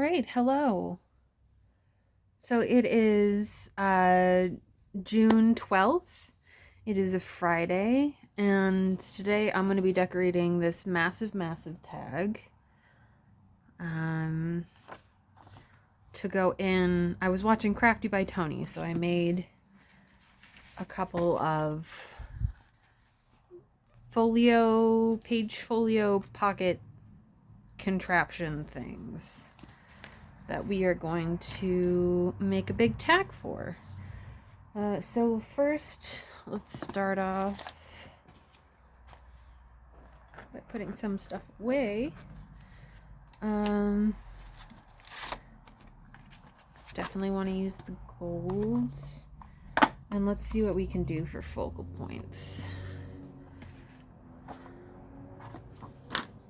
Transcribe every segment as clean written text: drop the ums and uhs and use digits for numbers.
right, hello. So it is June 12th. It is a Friday, and today I'm going to be decorating this massive, massive tag um, to go in. I was watching Crafty by Tony, so I made a couple of page folio pocket contraption things that we are going to make a big tag for. So first, let's start off by putting some stuff away. Definitely want to use the golds. And let's see what we can do for focal points.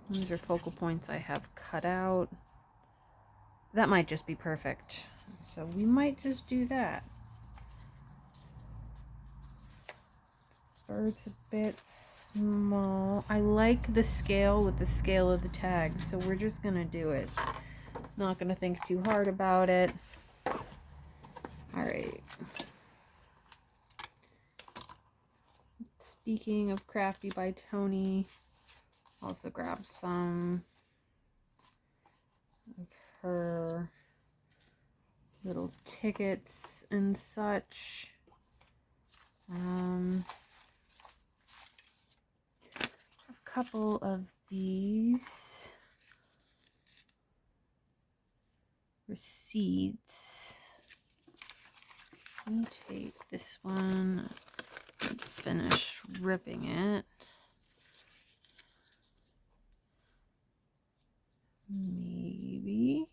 These are focal points I have cut out. That might just be perfect. So we might just do that. Bird's a bit small. I like the scale with the scale of the tag, so we're just gonna do it. Not gonna think too hard about it. Alright. Speaking of Crafty by Tony, also grab some of her little tickets and such. A couple of these receipts. Let me take this one and finish ripping it. Maybe.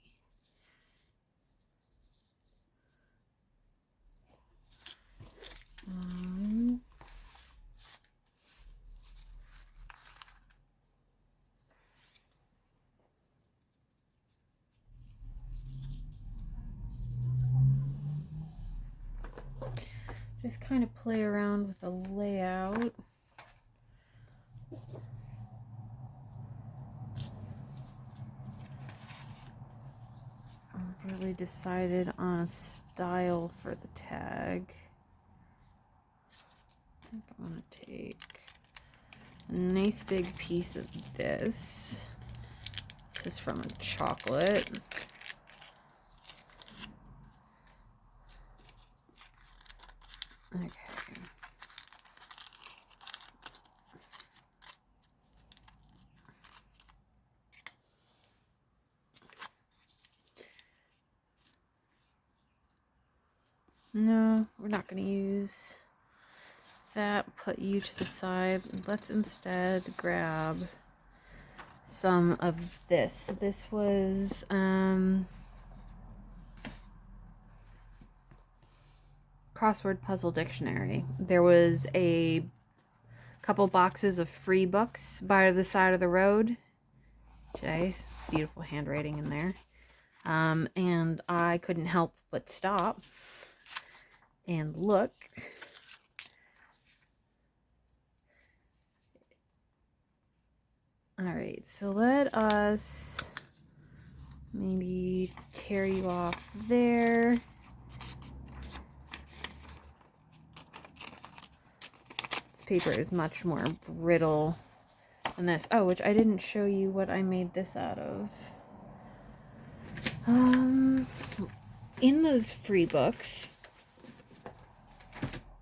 Just kind of play around with the layout. I've really decided on a style for the tag. I think I'm going to take a nice big piece of this. This is from a chocolate. Okay. No, we're not going to use that. Put you to the side. Let's instead grab some of this. This was Crossword Puzzle Dictionary. There was a couple boxes of free books by the side of the road. Nice, beautiful handwriting in there. And I couldn't help but stop and look. Alright, so let us maybe carry you off there. This paper is much more brittle than this. Oh, which I didn't show you what I made this out of. In those free books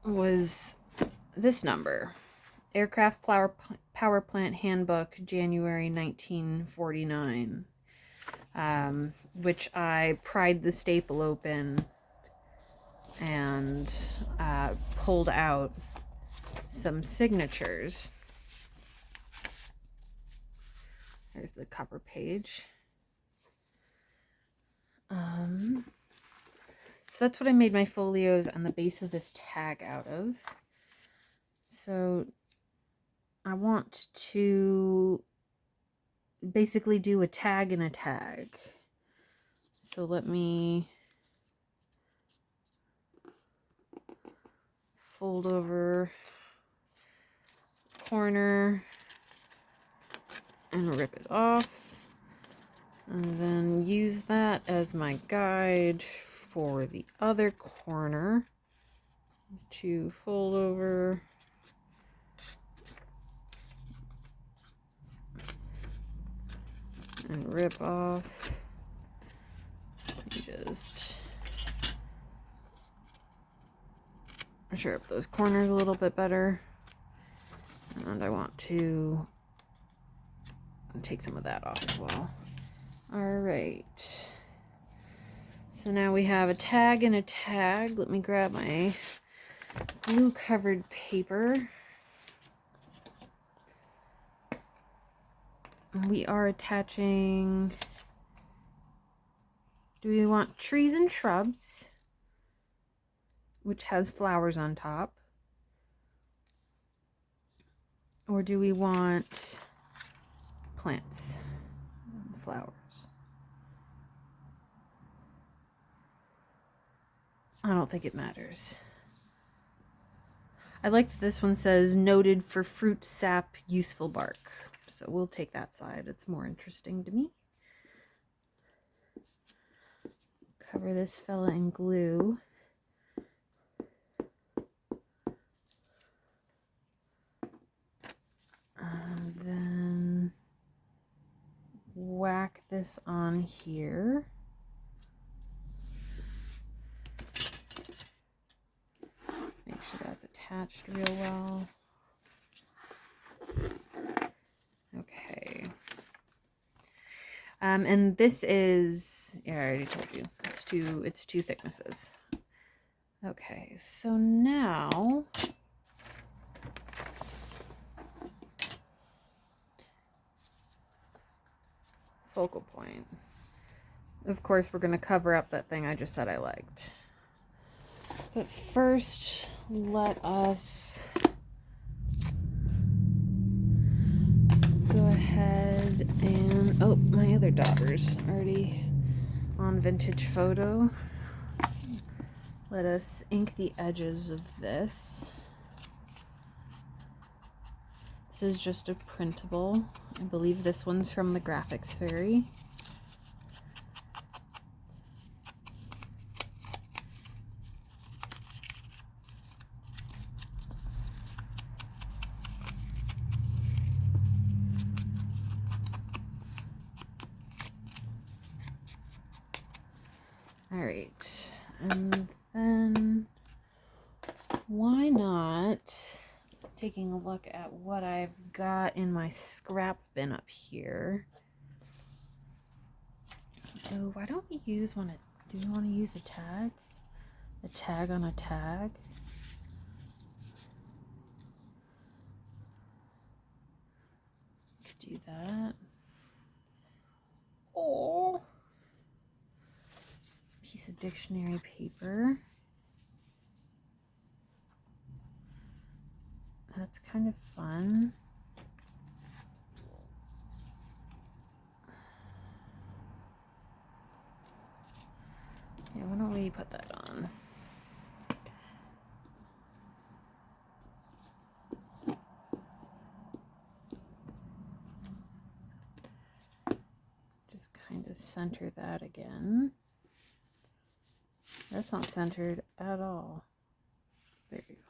was this number. Aircraft Power Plant Handbook, January 1949, which I pried the staple open and pulled out some signatures. There's the cover page. So that's what I made my folios and the base of this tag out of. So I want to basically do a tag and a tag. So let me fold over corner and rip it off. And then can use that as my guide for the other corner to fold over. And rip off. Just sure up those corners a little bit better. And I want to take some of that off as well. Alright. So now we have a tag and a tag. Let me grab my glue covered paper. We are attaching, do we want trees and shrubs, which has flowers on top? Or do we want plants, flowers? I don't think it matters. I like that this one says noted for fruit sap, useful bark. So we'll take that side. It's more interesting to me. Cover this fella in glue. And then whack this on here. Make sure that's attached real well. Okay. And this is, yeah, I already told you, it's two thicknesses. Okay, so now focal point. Of course, we're going to cover up that thing I just said I liked. But first, let us go ahead and, oh, my other daughter's already on Vintage Photo. Let us ink the edges of this. This is just a printable. I believe this one's from the Graphics Fairy. All right, and then why not, taking a look at what I've got in my scrap bin up here. Oh, why don't we use one? Do you want to use a tag? A tag on a tag? Could do that. Oh, piece of dictionary paper. That's kind of fun. Yeah, why don't we put that on? Just kind of center that again. That's not centered at all. There you go.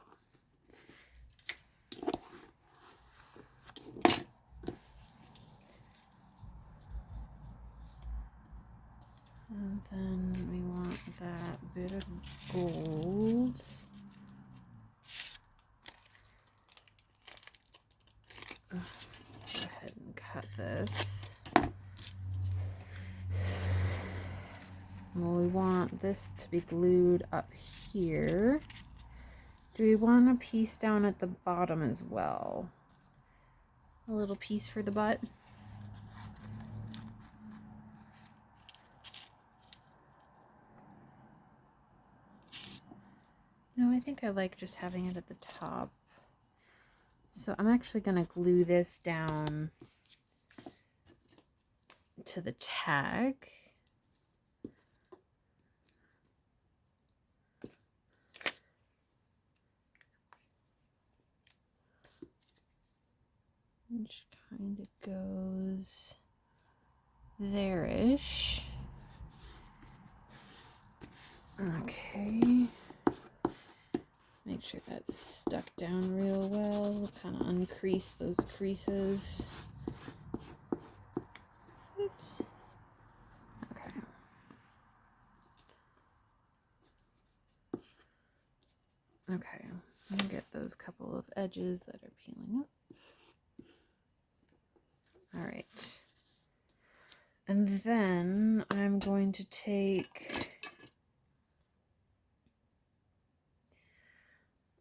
And then we want that bit of gold. Go ahead and cut this. Well, we want this to be glued up here. Do we want a piece down at the bottom as well? A little piece for the butt? No, I think I like just having it at the top. So I'm actually going to glue this down to the tag. Which kind of goes there-ish. Okay. Make sure that's stuck down real well. Kind of uncrease those creases. Oops. Okay. Okay. I'm gonna get those couple of edges that are peeling up. All right. And then I'm going to take,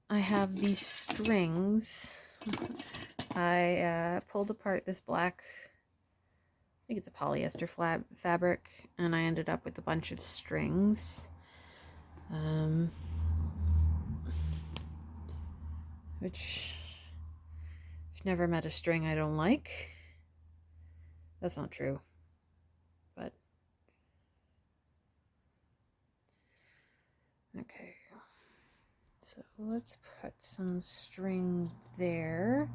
I have these strings. I pulled apart this black, I think it's a polyester fabric, and I ended up with a bunch of strings. Which, I've never met a string I don't like. That's not true, but okay. So let's put some string there.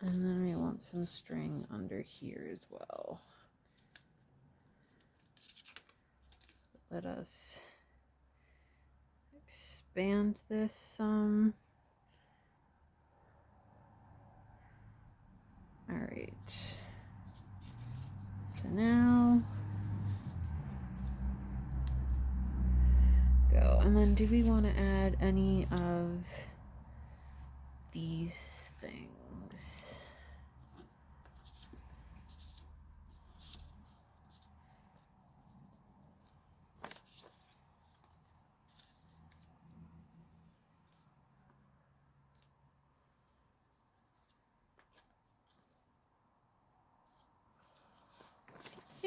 And then we want some string under here as well. Let us expand this some. All right. So now go. And then do we want to add any of these things?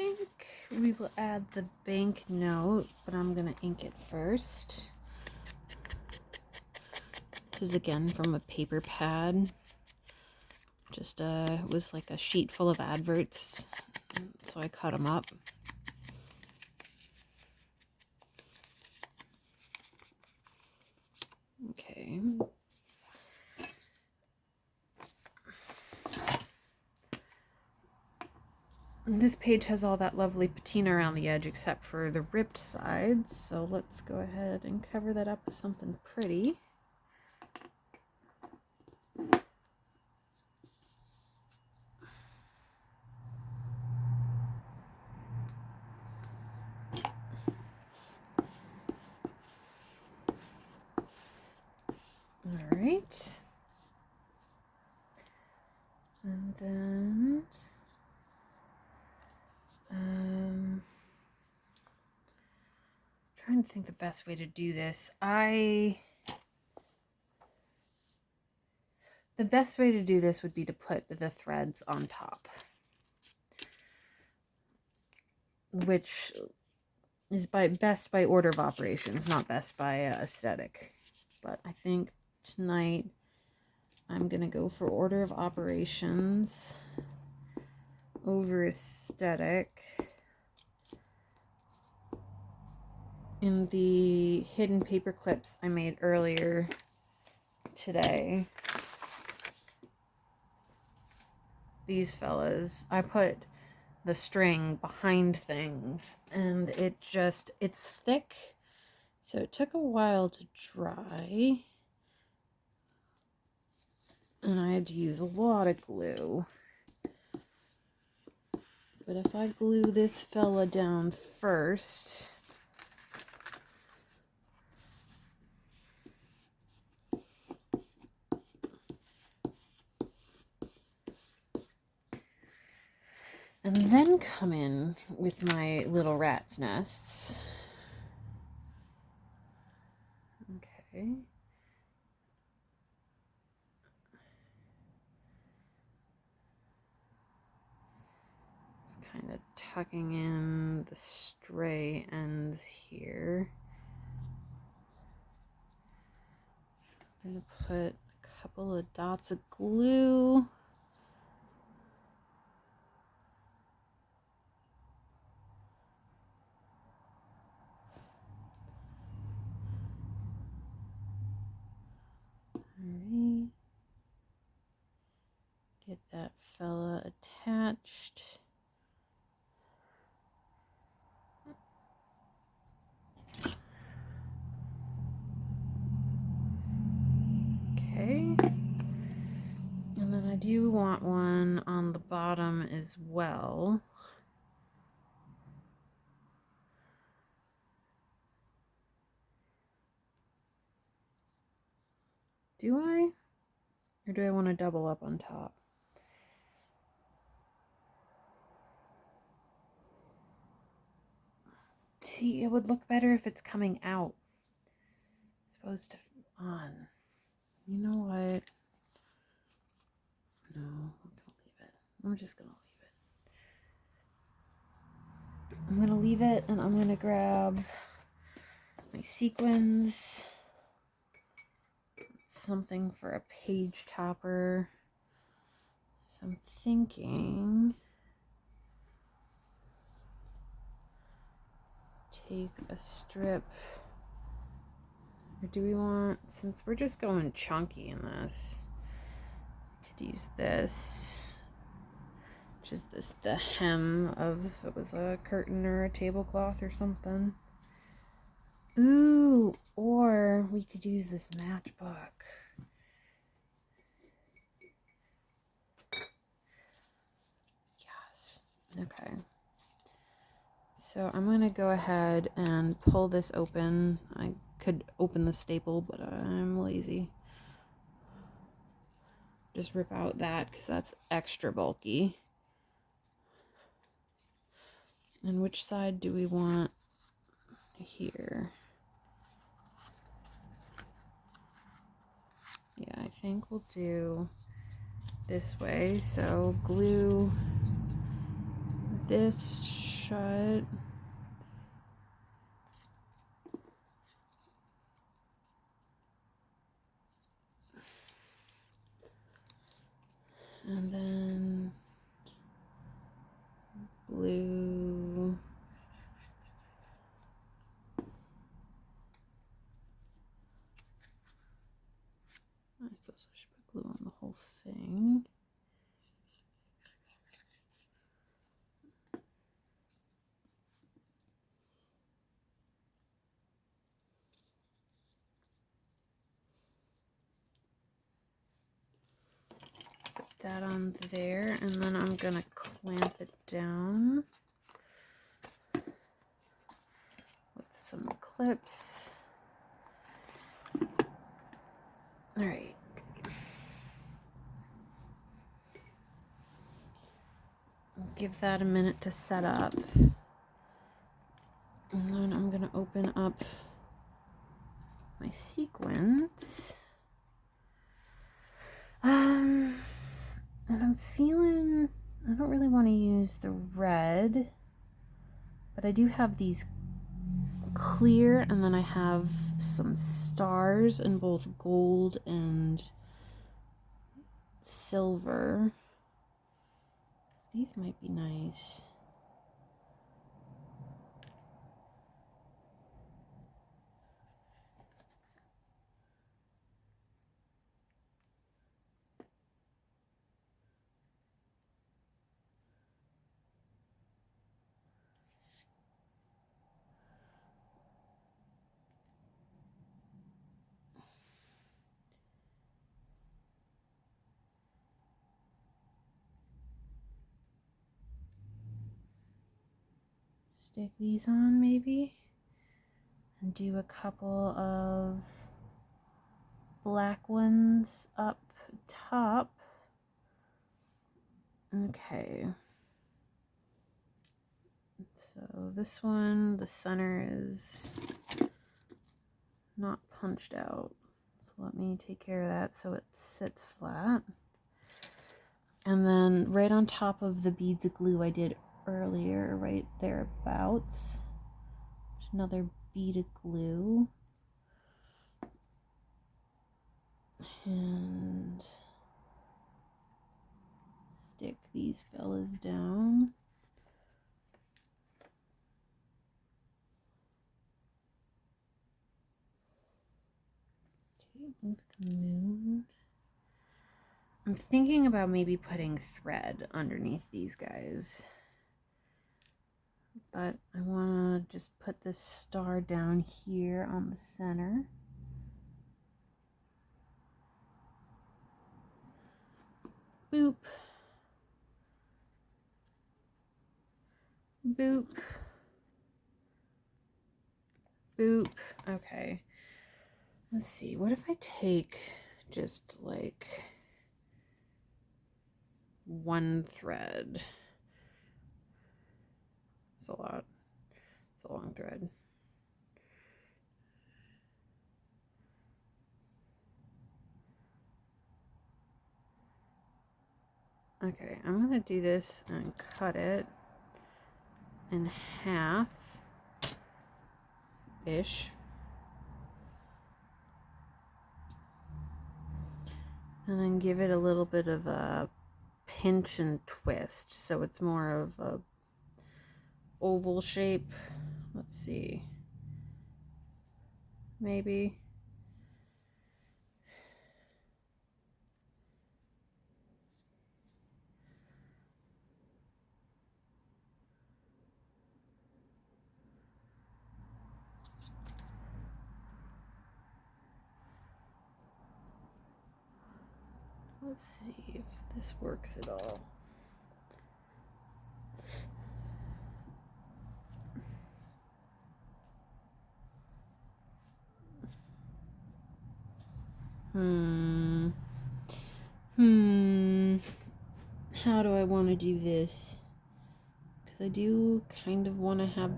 I think we will add the banknote, but I'm gonna ink it first. This is again from a paper pad. Just it was like a sheet full of adverts, so I cut them up. Okay. This page has all that lovely patina around the edge except for the ripped sides, so let's go ahead and cover that up with something pretty. All right. And then trying to think the best way to do this. The best way to do this would be to put the threads on top, which is best by order of operations, not best by aesthetic. But I think tonight I'm gonna go for order of operations over aesthetic. In the hidden paper clips I made earlier today, these fellas, I put the string behind things, and it's thick, so it took a while to dry, and I had to use a lot of glue. But if I glue this fella down first, and then come in with my little rat's nests. Okay. Just kind of tucking in the stray ends here. I'm going to put a couple of dots of glue. Alright. Get that fella attached. Okay. And then I do want one on the bottom as well. Do I? Or do I want to double up on top? See, it would look better if it's coming out. It's supposed to on. You know what? No, I'm gonna leave it. I'm just gonna leave it. I'm gonna leave it, and I'm gonna grab my sequins. Something for a page topper. So I'm thinking take a strip, or do we want, since we're just going chunky in this, could use this, which is this, the hem of, if it was a curtain or a tablecloth or something. Ooh, or we could use this matchbook. Yes. Okay. So I'm going to go ahead and pull this open. I could open the staple, but I'm lazy. Just rip out that because that's extra bulky. And which side do we want here? Yeah, I think we'll do this way. So glue this shut. And then glue I suppose I should put glue on the whole thing. Put that on there, and then I'm gonna clamp it down with some clips. All right. Give that a minute to set up. And then I'm gonna open up my sequins. And I'm feeling, I don't really want to use the red, but I do have these clear, and then I have some stars in both gold and silver. These might be nice. Stick these on maybe, and do a couple of black ones up top. Okay. So this one, the center is not punched out. So let me take care of that so it sits flat. And then right on top of the beads of glue I did earlier, right thereabouts, another bead of glue. And stick these fellas down. Okay, move the moon. I'm thinking about maybe putting thread underneath these guys. But I want to just put this star down here on the center. Boop. Boop. Boop. Okay. Let's see. What if I take just like one thread? It's a lot. It's a long thread. Okay, I'm going to do this and cut it in half-ish. And then give it a little bit of a pinch and twist, so it's more of a oval shape. Let's see. Maybe. Let's see if this works at all. How do I want to do this? Because I do kind of want to have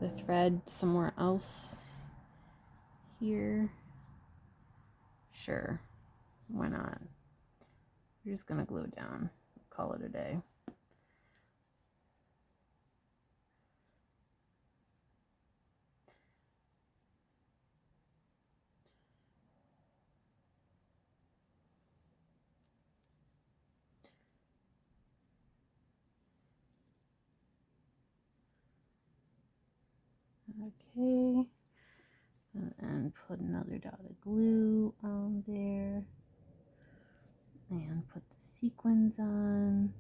the thread somewhere else here. Sure, why not? We're just gonna glue it down, call it a day. Okay, and put another dot of glue on there, and put the sequins on.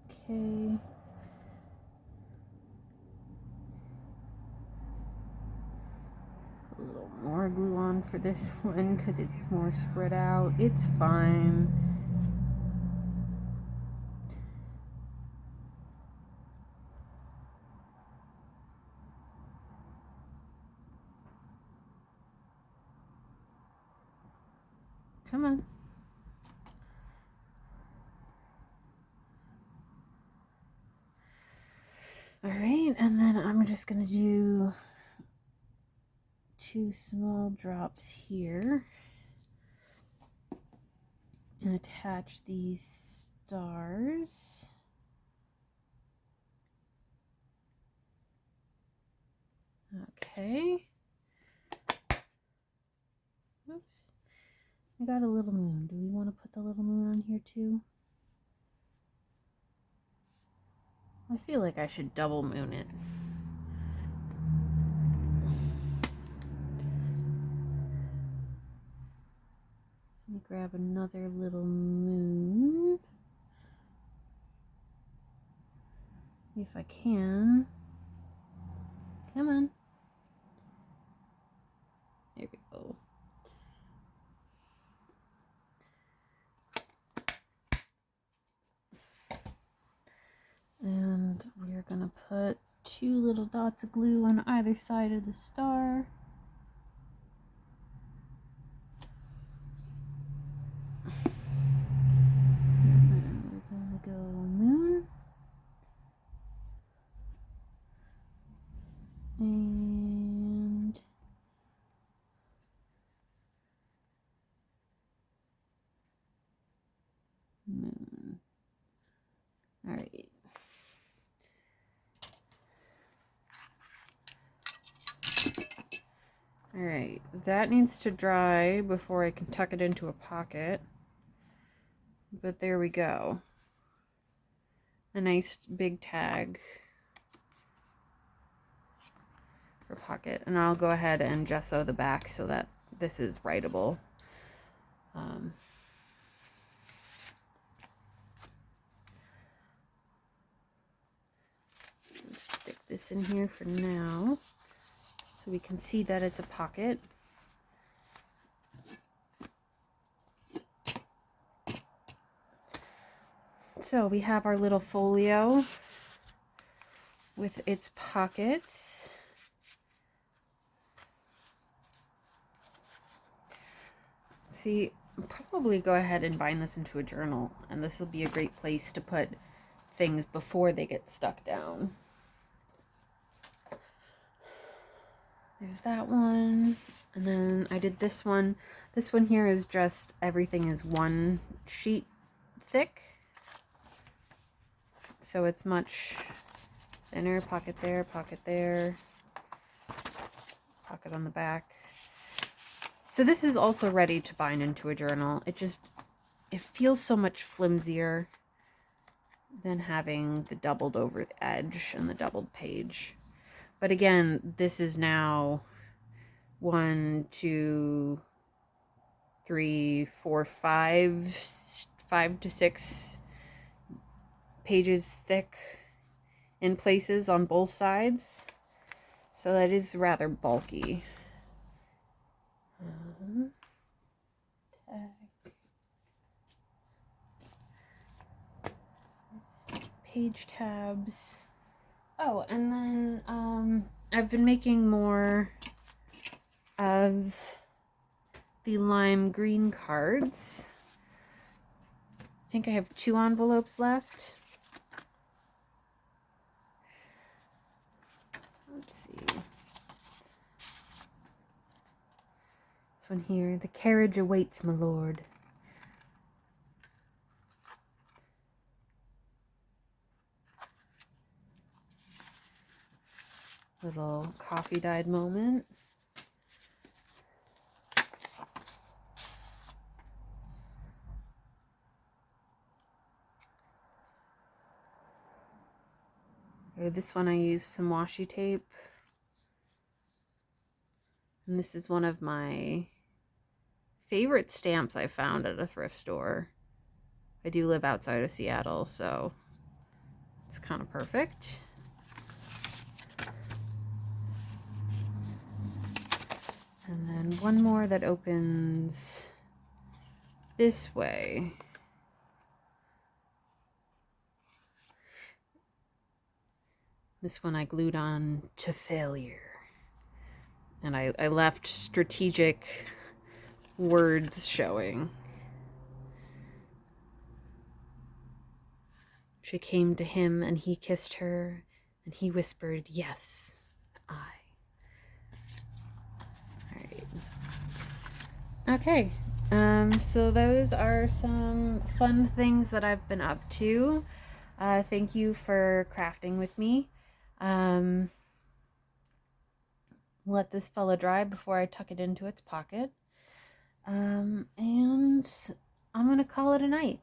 Okay. Put a little more glue on for this one because it's more spread out. It's fine. Come on. All right, and then I'm just gonna do 2 small drops here and attach these stars. Okay. Oops. I got a little moon. Do we want to put the little moon on here too? I feel like I should double moon it. So let me grab another little moon. If I can. Come on. There we go. And we're gonna put 2 little dots of glue on either side of the star. And we're gonna go moon. And moon. All right. All right, that needs to dry before I can tuck it into a pocket. But there we go. A nice big tag for pocket. And I'll go ahead and gesso the back so that this is writable. Stick this in here for now so we can see that it's a pocket. So we have our little folio with its pockets. See, I'll probably go ahead and bind this into a journal, and this will be a great place to put things before they get stuck down. There's that one, and then I did this one. This one here is just everything is one sheet thick, so it's much thinner. Pocket there, pocket there, pocket on the back. So this is also ready to bind into a journal. It feels so much flimsier than having the doubled over edge and the doubled page. But again, this is now 1, 2, 3, 4, 5 to 6 pages thick in places on both sides. So that is rather bulky. Page tabs. Oh, and then I've been making more of the lime green cards. I think I have 2 envelopes left. Let's see. This one here. The carriage awaits, my lord. Little coffee dyed moment. This one I used some washi tape. And this is one of my favorite stamps I found at a thrift store. I do live outside of Seattle, so it's kind of perfect. And then one more that opens this way. This one I glued on to failure. And I left strategic words showing. She came to him and he kissed her and he whispered, "Yes, I." Okay, so those are some fun things that I've been up to. Thank you for crafting with me. Let this fella dry before I tuck it into its pocket. And I'm going to call it a night.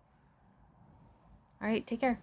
All right, take care.